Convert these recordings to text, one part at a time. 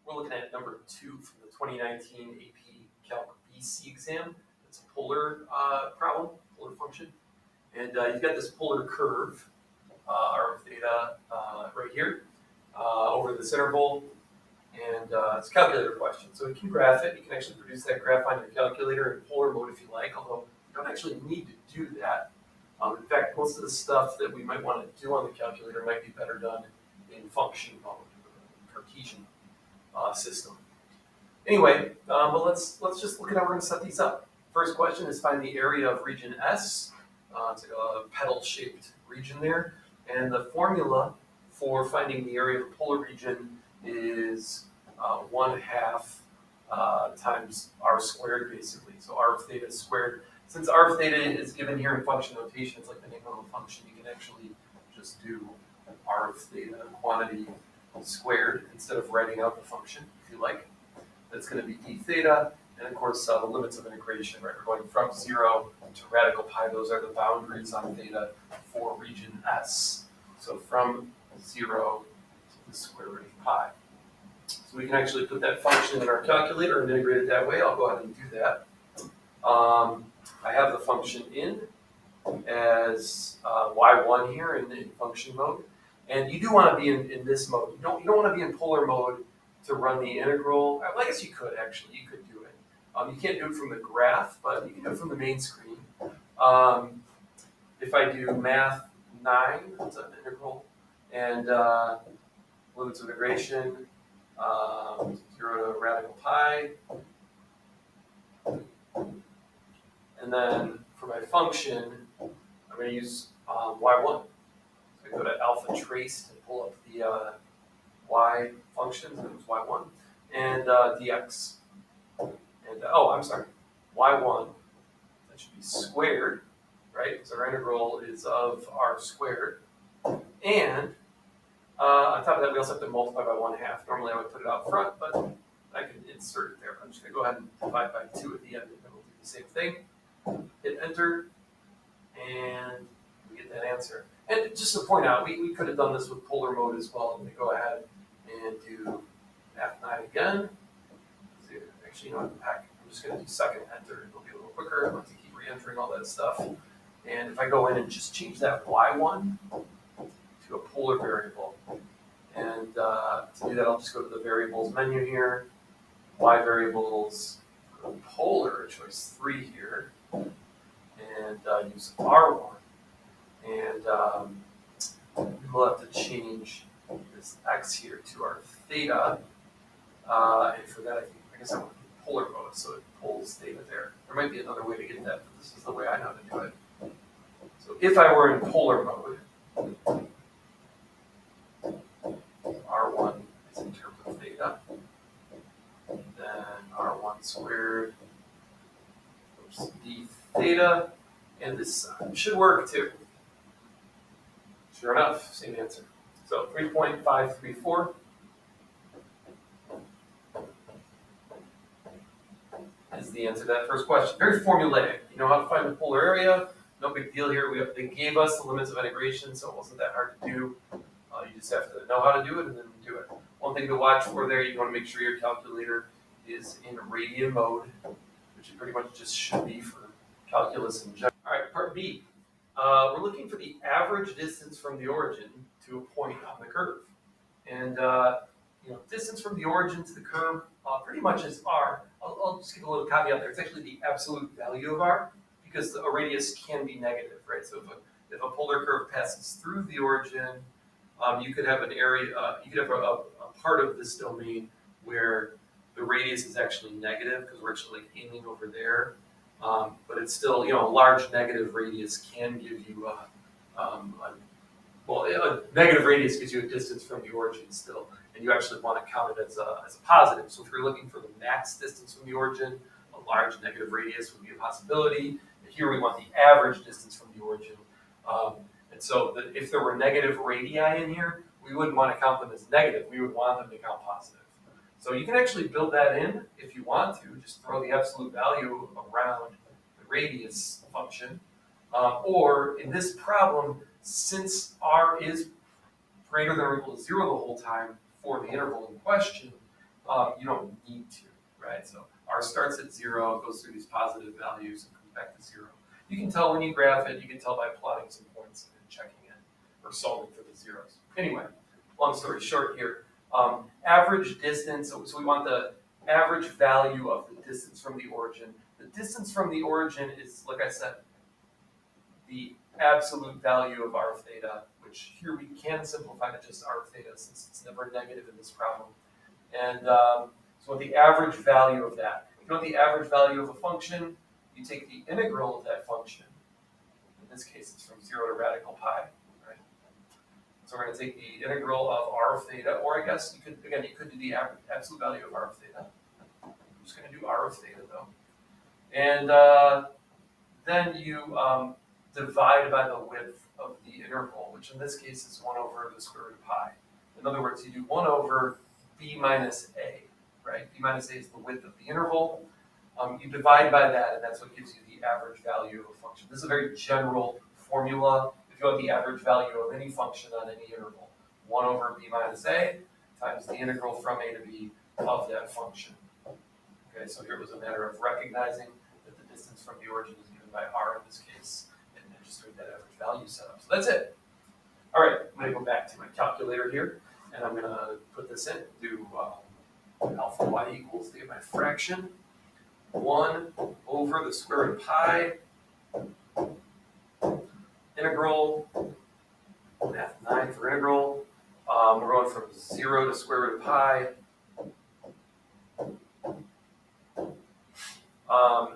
We're looking at number 2 from the 2019 AP Calc BC exam. It's a polar problem, polar function. And you've got this polar curve, r of theta, right here, over this interval. And it's a calculator question. So you can graph it. You can actually produce that graph on your calculator in polar mode if you like, although you don't actually need to do that. In fact, most of the stuff that we might want to do on the calculator might be better done in function mode, Cartesian system. Anyway, but let's just look at how we're going to set these up. First question is find the area of region S. It's like a petal-shaped region there. And the formula for finding the area of a polar region is 1/2 times r squared, basically. So r of theta squared. Since r of theta is given here in function notation, it's like the name of a function, you can actually just do r of theta quantity squared instead of writing out the function, if you like. That's going to be d theta, and of course the limits of integration, right? We're going from 0 to radical pi. Those are the boundaries on theta for region S. So from 0 to the square root of pi. So we can actually put that function in our calculator and integrate it that way. I'll go ahead and do that. I have the function in as y1 here in function mode. And you do want to be in this mode. You don't want to be in polar mode to run the integral. Well, I guess you could actually. You could do it. You can't do it from the graph, but you can do it from the main screen. If I do math 9, that's an integral, and limits of integration, 0 to radical pi. And then for my function, I'm going to use y1. So I go to alpha trace and pull up the y functions, and it was y1, and dx. And I'm sorry, y1, that should be squared, right? Because our integral is of r squared. And on top of that, we also have to multiply by 1/2. Normally I would put it out front, but I can insert it there. I'm just going to go ahead and divide by 2 at the end, and then we'll do the same thing. Hit enter, and we get that answer. And just to point out, we could have done this with polar mode as well. Let me go ahead and do math 9 again. Actually, you know what, I'm just going to do second enter. It'll be a little quicker. I don't have to keep re-entering all that stuff. And if I go in and just change that y1 to a polar variable, and to do that, I'll just go to the variables menu here, y variables, polar, choice 3 here, and use r1. And we'll have to change this x here to our theta. And for that, I guess I want to do polar mode, so it pulls theta there. There might be another way to get that, but this is the way I know to do it. So if I were in polar mode, r1 is in terms of theta. Then r1 squared, d theta, and this should work too. Sure enough, same answer. So 3.534 is the answer to that first question. Very formulaic. You know how to find the polar area. No big deal here. They gave us the limits of integration, so it wasn't that hard to do. You just have to know how to do it and then do it. One thing to watch for there, you want to make sure your calculator is in radian mode, which it pretty much just should be for calculus in general. All right, part B. We're looking for the average distance from the origin to a point on the curve. And distance from the origin to the curve pretty much is r. I'll just give a little caveat there. It's actually the absolute value of r, because a radius can be negative, right? So if a polar curve passes through the origin, you could have an area, you could have a part of this domain where the radius is actually negative because we're actually like aiming over there. But it's still, a large negative radius can give you a negative radius gives you a distance from the origin still, and you actually want to count it as a positive. So if you're looking for the max distance from the origin, a large negative radius would be a possibility. And here we want the average distance from the origin. And so if there were negative radii in here, we wouldn't want to count them as negative. We would want them to count positive. So you can actually build that in if you want to. Just throw the absolute value around the radius function. Or in this problem, since r is greater than or equal to 0 the whole time for the interval in question, you don't need to, right? So R starts at 0, goes through these positive values, and comes back to 0. You can tell when you graph it, you can tell by plotting some points and checking it, or solving for the zeros. Anyway, long story short here, average distance, so we want the average value of the distance from the origin. The distance from the origin is, like I said, the absolute value of R theta, which here we can simplify to just R theta since it's never negative in this problem. And so the average value of that. You know the average value of a function? You take the integral of that function. In this case, it's from 0 to radical pi, right? So we're going to take the integral of R theta, or I guess you could do the absolute value of R theta. I'm just going to do R of theta though. And then you divide by the width of the interval, which in this case is 1 over the square root of pi. In other words, you do 1 over b minus a, right? B minus a is the width of the interval. You divide by that, and that's what gives you the average value of a function. This is a very general formula. If you want the average value of any function on any interval, 1 over b minus a times the integral from a to b of that function. Okay, so here it was a matter of recognizing that the distance from the origin is given by r in this case, and then just doing that average value setup. So that's it. All right, I'm going to go back to my calculator here, and I'm going to put this in, do alpha y equals, to get my fraction, 1 over the square root of pi, integral, math 9 for integral. We're going from 0 to square root of pi.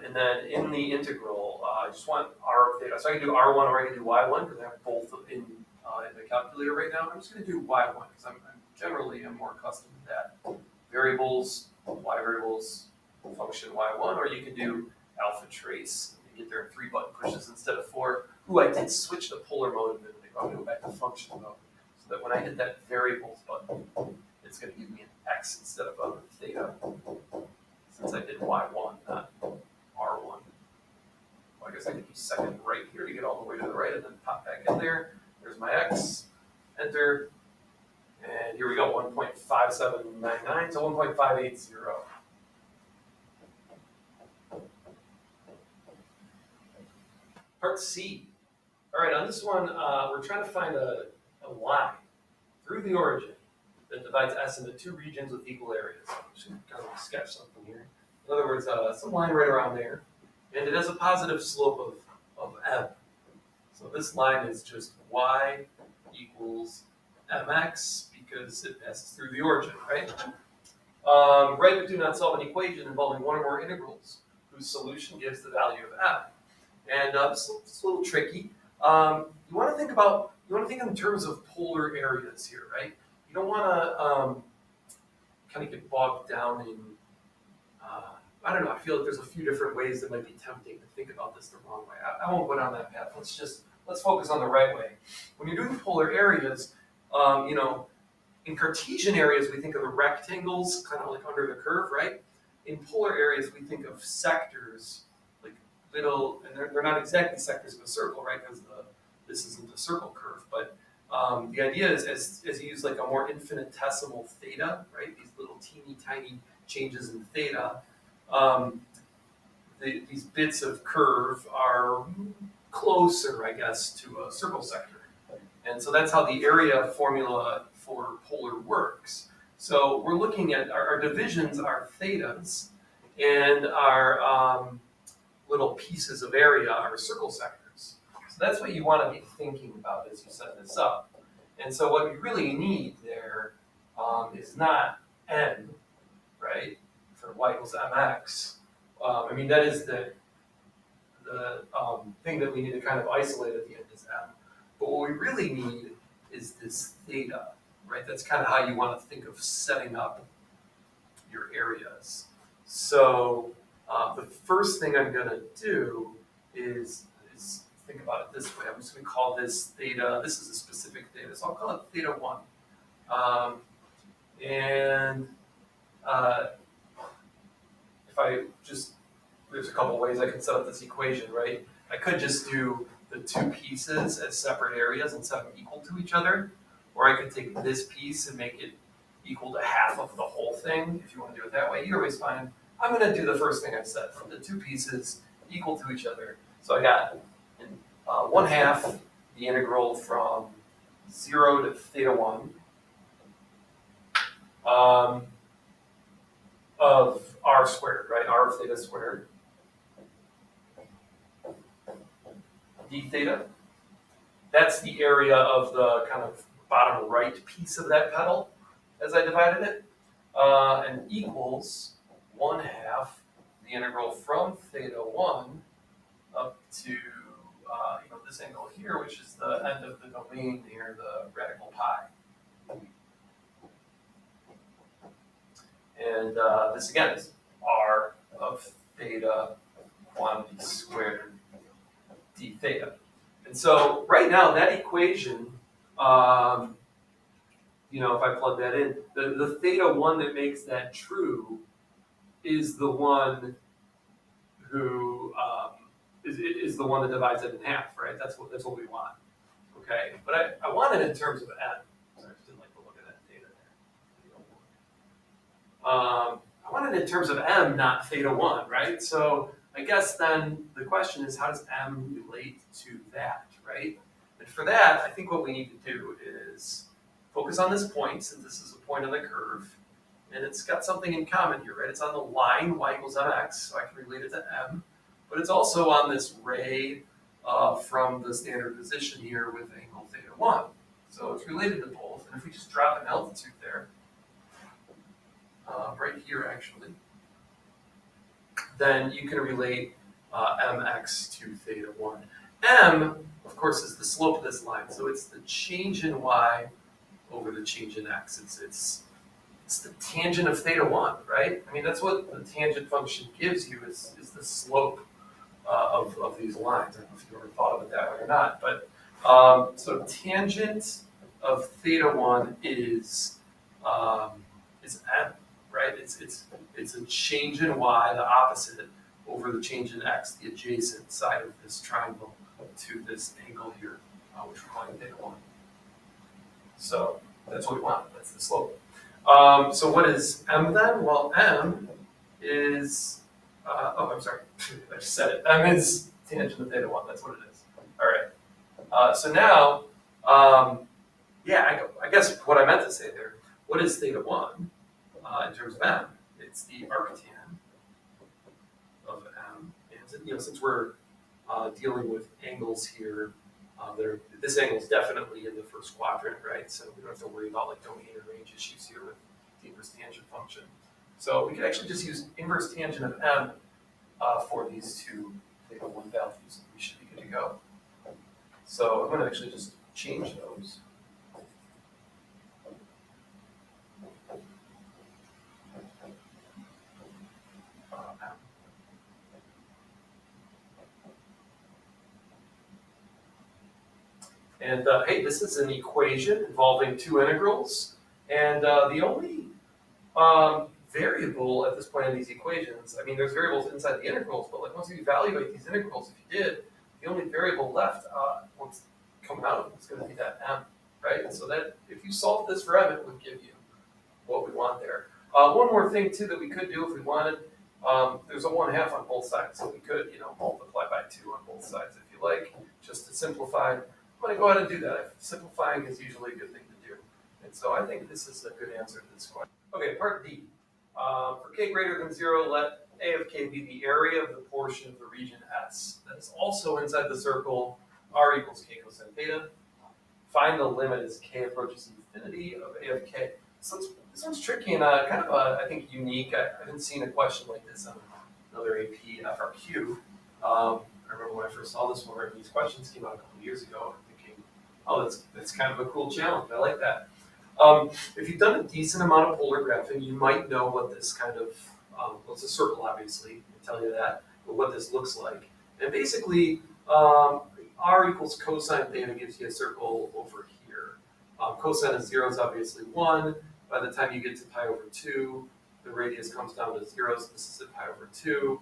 And then in the integral, I just want r of theta. So I can do r1 or I can do y1 because I have both in the calculator right now. I'm just going to do y1 because I'm generally more accustomed to that. Variables, y variables, function y1, or you can do alpha trace. You get there in 3 button pushes instead of 4. Ooh, I did switch to polar mode a minute ago. I'm going to go back to function mode so that when I hit that variables button, it's going to give me an x instead of a theta. Since I did y1, not r1. Well, I guess I could do second right here to get all the way to the right and then pop back in there. There's my x, enter, and here we go, 1.5799 to 1.580. Part C. All right, on this one, we're trying to find a line through the origin that divides S into 2 regions with equal areas. I'm just going to kind of sketch something here. In other words, some line right around there, and it has a positive slope of m. So this line is just y equals mx because it passes through the origin, right? Write but do not solve an equation involving one or more integrals whose solution gives the value of m. And it's a little tricky. You want to think in terms of polar areas here, right? You don't want to kind of get bogged down in, I don't know, I feel like there's a few different ways that might be tempting to think about this the wrong way. I won't go down that path. Let's focus on the right way. When you're doing polar areas, in Cartesian areas, we think of the rectangles kind of like under the curve, right? In polar areas, we think of sectors, like little, and they're not exactly sectors of a circle, right? Because this isn't a circle curve, but the idea is as you use like a more infinitesimal theta, right? These little teeny tiny changes in theta, these bits of curve are closer, I guess, to a circle sector. And so that's how the area formula for polar works. So we're looking at our divisions are thetas, and our little pieces of area are circle sectors. So that's what you want to be thinking about as you set this up. And so what you really need there is not n, right, for y equals mx. I mean, that is the thing that we need to kind of isolate at the end is m. But what we really need is this theta, right? That's kind of how you want to think of setting up your areas. So the first thing I'm going to do is think about it this way. I'm just going to call this theta. This is a specific theta, so I'll call it theta 1. If I just, there's a couple ways I can set up this equation, right? I could just do the 2 pieces as separate areas and set them equal to each other, or I could take this piece and make it equal to half of the whole thing, if you want to do it that way. Either way is fine. I'm going to do the first thing I said, from the two pieces equal to each other. So I got 1/2 the integral from 0 to theta 1 of r squared, right? R of theta squared d theta. That's the area of the kind of bottom right piece of that petal as I divided it, and equals 1/2 the integral from theta 1 up to this angle here, which is the end of the domain near the radical pi. And this again is r of theta quantity squared d theta. And so right now that equation, if I plug that in, the theta 1 that makes that true is the one who is the one that divides it in half, right? That's what we want. Okay, but I want it in terms of n. Sorry, I just didn't like the look of that theta there. I want it in terms of m, not theta 1, right? So I guess then the question is, how does m relate to that, right? And for that, I think what we need to do is focus on this point, since this is a point on the curve, and it's got something in common here, right? It's on the line y equals mx, so I can relate it to m, but it's also on this ray from the standard position here with angle theta 1. So it's related to both, and if we just drop an altitude there, right here actually, then you can relate mx to theta 1. M, of course, is the slope of this line, so it's the change in y over the change in x. It's the tangent of theta 1, right? I mean, that's what the tangent function gives you is the slope of these lines. I don't know if you ever thought of it that way or not, but so tangent of theta 1 is m, right? It's a change in y, the opposite, over the change in x, the adjacent side of this triangle to this angle here, which we're calling theta 1. So that's what we want. That's the slope. So what is m then? Well, m is, I'm sorry, I just said it. M is tangent of theta 1. That's what it is. All right. So now, I guess what I meant to say there, what is theta 1 in terms of m? It's the arctan of m. And since we're dealing with angles here, this angle is definitely in the first quadrant, right? So we don't have to worry about like domain and range issues here with the inverse tangent function. So we can actually just use inverse tangent of m for these two theta 1 values, and we should be good to go. So I'm going to actually just change those. And hey, this is an equation involving two integrals, and the only variable at this point in these equations, I mean, there's variables inside the integrals, but like once you evaluate these integrals, if you did, the only variable left once coming out is going to be that m, right? And so that if you solve this for m, it would give you what we want there. One more thing too that we could do if we wanted, there's a 1/2 on both sides, so we could multiply by 2 on both sides if you like, just to simplify. I'm going to go ahead and do that. Simplifying is usually a good thing to do. And so I think this is a good answer to this question. Okay, part D. For k greater than 0, let A of k be the area of the portion of the region S that is also inside the circle r equals k cosine theta. Find the limit as k approaches infinity of A of k. So this one's tricky and kind of, I think, unique. I haven't seen a question like this on another AP FRQ. I remember when I first saw this one, these questions came out a couple of years ago. I'm thinking, oh, that's kind of a cool challenge. I like that. If you've done a decent amount of polar graphing, you might know what this kind of, well, it's a circle, obviously, I tell you that, but what this looks like. And basically, r equals cosine theta gives you a circle over here. Cosine of 0 is obviously 1. By the time you get to pi over 2, the radius comes down to 0, so this is at pi over 2.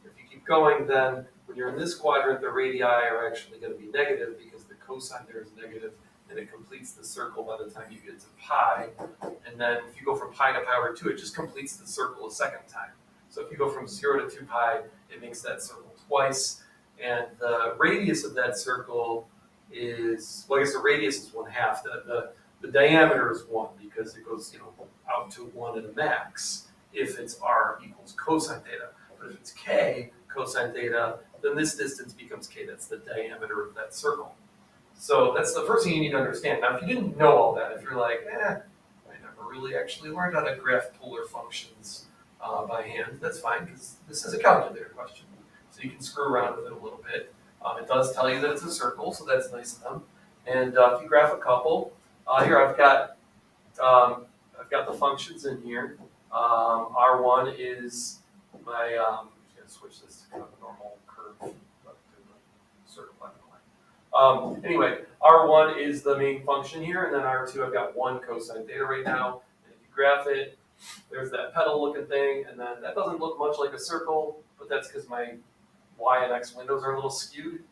If you keep going, then when you're in this quadrant, the radii are actually going to be negative because the cosine there is negative. and it completes the circle by the time you get to pi. And then if you go from pi to pi over 2, it just completes the circle a second time. So if you go from 0 to 2 pi, it makes that circle twice. And the radius of that circle is, well, I guess the radius is 1/2. The diameter is 1 because it goes, out to 1 at a max if it's r equals cosine theta. But if it's k cosine theta, then this distance becomes k. That's the diameter of that circle. So that's the first thing you need to understand. Now, if you didn't know all that, if you're like, I never really actually learned how to graph polar functions by hand, that's fine, because this is a calculator question. So you can screw around with it a little bit. It does tell you that it's a circle, so that's nice of them. And if you graph a couple, here I've got the functions in here. R1 is my, I'm just going to switch this to kind of a normal curve, but to the circle line. Anyway, R1 is the main function here, and then R2, I've got 1 cosine theta right now. And if you graph it, there's that petal looking thing, and then that doesn't look much like a circle, but that's because my y and x windows are a little skewed,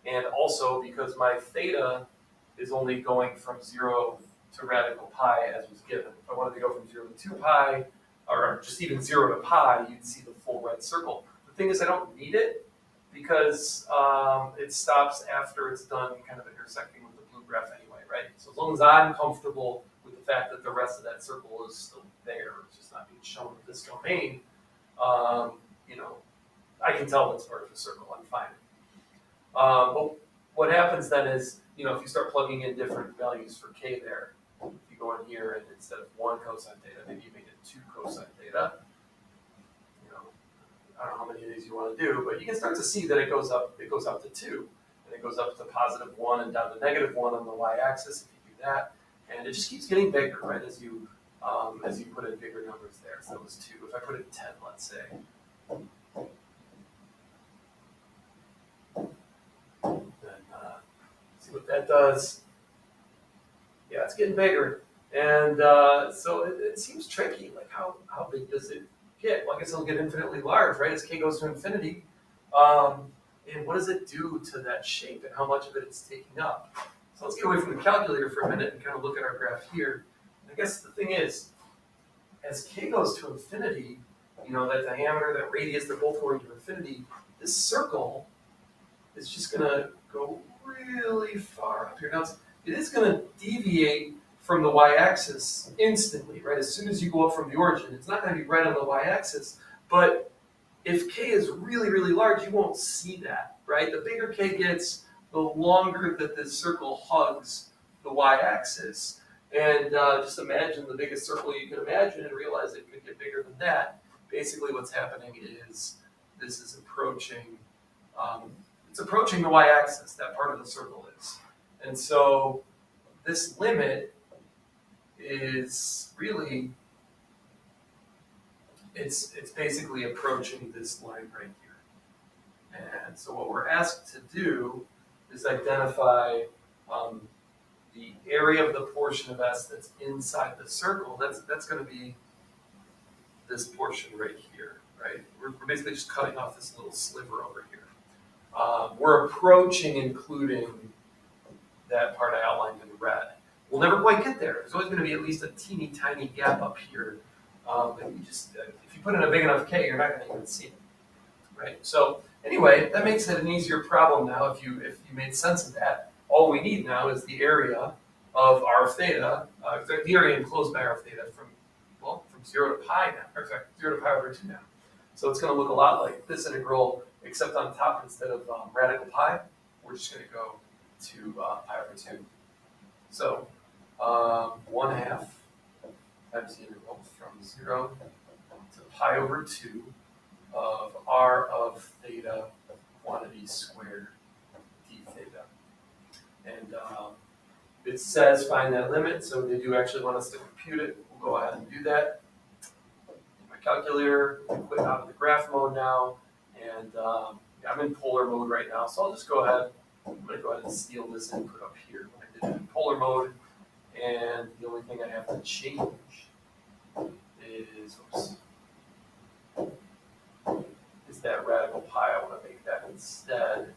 and also because my theta is only going from 0 to radical pi as was given. If I wanted to go from 0 to 2 pi, or just even 0 to pi, you'd see the full red circle. The thing is, I don't need it, because it stops after it's done kind of intersecting with the blue graph anyway, right? So as long as I'm comfortable with the fact that the rest of that circle is still there, it's just not being shown with this domain, I can tell it's part of the circle, I'm fine. But what happens then is, if you start plugging in different values for k there, if you go in here and instead of 1 cosine theta, maybe you make it 2 cosine theta, I don't know how many of these you want to do, but you can start to see that it goes up to 2, and it goes up to +1 and down to -1 on the y-axis if you do that, and it just keeps getting bigger, right, as you put in bigger numbers there. So that was 2. If I put in 10, let's say, then see what that does. Yeah, it's getting bigger, and so it seems tricky. Like how big does it get? Well, I guess it'll get infinitely large, right? As k goes to infinity. And what does it do to that shape and how much of it it's taking up? So let's get away from the calculator for a minute and kind of look at our graph here. And I guess the thing is, as k goes to infinity, that diameter, that radius, they're both going to infinity, this circle is just going to go really far up here. Now, it is going to deviate from the y-axis instantly, right? As soon as you go up from the origin, it's not going to be right on the y-axis. But if k is really, really large, you won't see that, right? The bigger k gets, the longer that this circle hugs the y-axis. And just imagine the biggest circle you can imagine and realize it could get bigger than that. Basically what's happening is this is approaching, it's approaching the y-axis, that part of the circle is. And so this limit is really, it's basically approaching this line right here. And so what we're asked to do is identify the area of the portion of S that's inside the circle. That's going to be this portion right here, right? We're basically just cutting off this little sliver over here. We're approaching including that part I outlined in red. We'll never quite get there. There's always going to be at least a teeny tiny gap up here. And you just, if you put in a big enough K, you're not going to even see it, right? So anyway, that makes it an easier problem now. If you made sense of that, all we need now is the area of r of theta, the area enclosed by r of theta from 0 to pi now, or sorry, 0 to pi over 2 now. So it's going to look a lot like this integral, except on top, instead of radical pi, we're just going to go to pi over 2. So 1/2 times the integral from 0 to pi over 2 of r of theta quantity squared d theta. And it says find that limit, so they do actually want us to compute it. We'll go ahead and do that. My calculator, I quit out of the graph mode now, and I'm in polar mode right now, so I'll just go ahead. I'm going to go ahead and steal this input up here when I did it in polar mode, and the only thing I have to change is that radical pi. I want to make that instead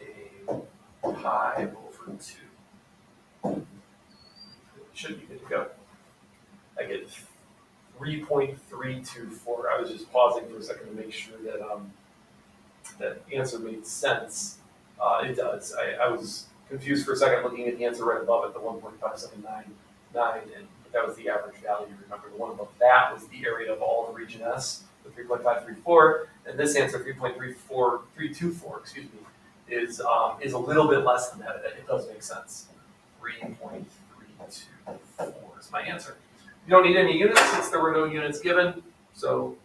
a pi over 2. 3.324. I was just pausing for a second to make sure that that answer made sense. It does. I was confused for a second looking at the answer right above it, the 1.5799, and that was the average value. Remember, the one above that was the area of all of region S, the 3.534, and this answer, 3.324, excuse me, is a little bit less than that. It does make sense. 3.324 is my answer. You don't need any units since there were no units given, so